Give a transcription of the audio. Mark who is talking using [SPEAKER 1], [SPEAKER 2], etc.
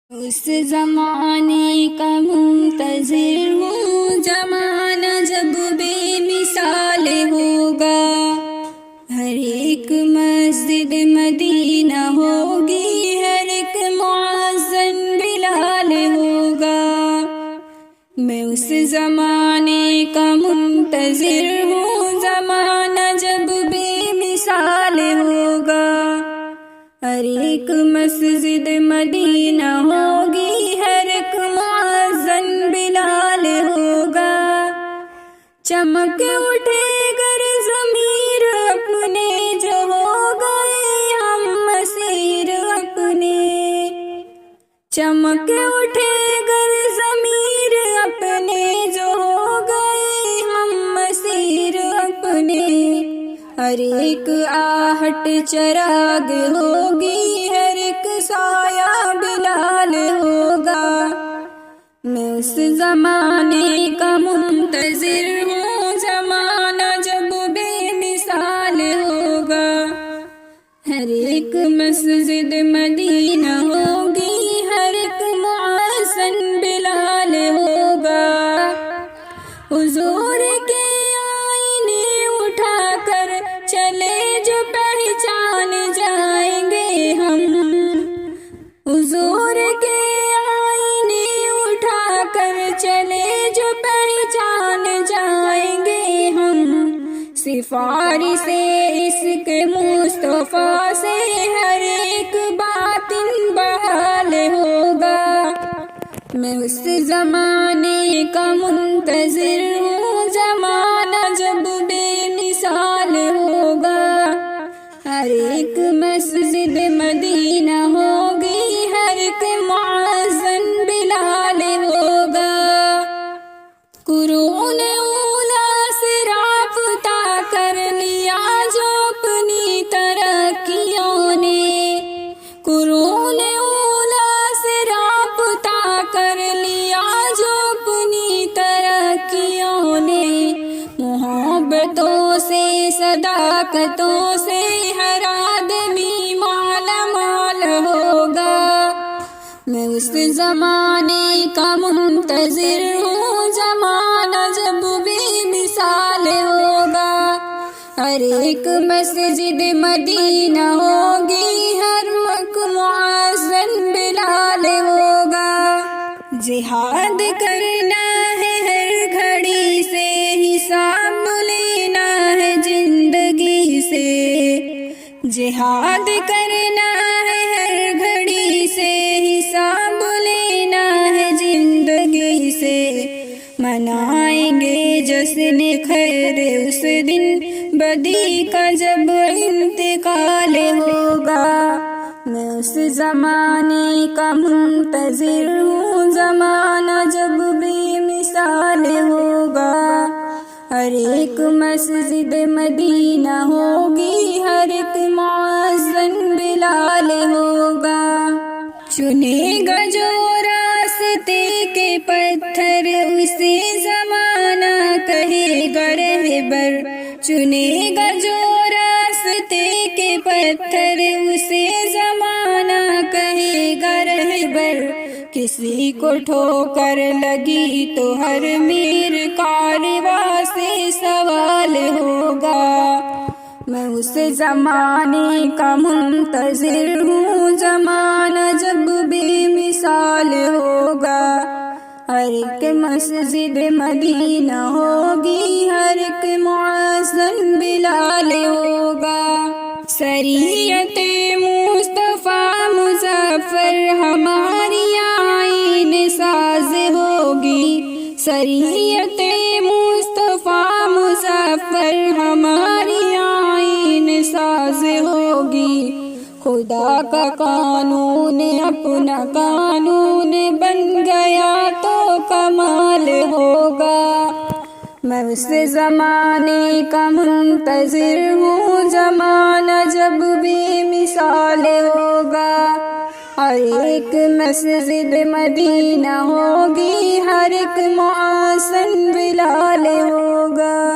[SPEAKER 1] اس زمانے کا منتظر ہوں، زمانہ جب بے مثال ہوگا۔ ہر ایک مسجد مدینہ ہوگی، ہر ایک مؤذن بلال ہوگا۔ میں اس زمانے کا منتظر ہوں، زمانہ جب بے مثال ہوگا۔ ہر ایک مسجد مدینہ ہوگی، ہر ایک مؤذن بلال ہوگا۔ چمک اٹھے گر ضمیر اپنے، جو ہو گئے ہم مسیر اپنے۔ چمک اٹھے گر ضمیر اپنے، جو ہو گئے ہم مسیر اپنے۔ ہر ایک آہٹ چراغ ہوگی، ہر ایک سایہ بلال ہوگا۔ میں اس زمانے کا منتظر ہوں، زمانہ جب بے مثال ہوگا۔ ہر ایک مسجد مدینہ ہوگی، ہر ایک مؤذن بلال ہوگا۔ حضور کے آئینے اٹھا کر چلے جو پہچان جائیں گے ہم۔ حضور کے آئینے اٹھا کر چلے جو پہچان جائیں گے ہم۔ سفارش عشق مصطفیٰ سے ہر ایک باطن بحال ہوگا۔ میں اس زمانے کا منتظر ہوں، زمانہ جب بے مثال ہوگا۔ ہر ایک مسجد مدینہ ہوگی، ہر ایک مؤذن بلال ہوگا۔ قرون اولیٰ سے رابطہ کر لیا جو اپنی ترقیوں نے۔ قرون اولیٰ سے رابطہ کر لیا جو اپنی ترقیوں نے۔ محبتوں سے صداقتوں سے ہر آدمی مالا مال ہوگا۔ میں اس زمانے کا منتظر ہوں، زمانہ جب بے مثال ہوگا۔ ہر ایک مسجد مدینہ ہوگی، ہر ایک مؤذن بلال ہوگا۔ جہاد کرنا ہے ہر گھڑی سے، حساب لینا ہے زندگی سے۔ جہاد کرنا ہے ہر گھڑی سے، حساب لینا ہے زندگی سے۔ منائیں گے جشن خیر اس دن، بدی کا جب انتقال ہوگا۔ میں اس زمانے کا منتظر ہوں، زمانہ جب بے مثال ہوگا۔ ہر ایک مسجد مدینہ ہوگی، ہر ایک مؤذن بلال ہوگا۔ چنے گا جو راستے کے پتھر، اسے زمانہ کہے گا رہبر۔ چنے گا جو راستے کے پتھر، اسے زمانہ کہے گا رہبر۔ کسی کو ٹھوکر لگی تو ہر میر کارواں سے سوال ہوگا۔ میں اس زمانے کا منتظر ہوں، زمانہ جب بے مثال ہوگا۔ ہر ایک مسجد مدینہ ہوگی، ہر ایک مؤذن بلال ہوگا۔ شریعت مصطفیٰ مظفر ہماری آئین ساز ہوگی۔ شریعت مصطفیٰ مظفر ہماری آئین ساز ہوگی۔ خدا کا قانون اپنا قانون بن گیا تو کمال ہوگا۔ میں اس زمانے کا منتظر ہوں، زمانہ جب بے مثال ہوگا۔ ہر ایک مسجد مدینہ ہوگی، ہر ایک مؤذن بلال ہوگا۔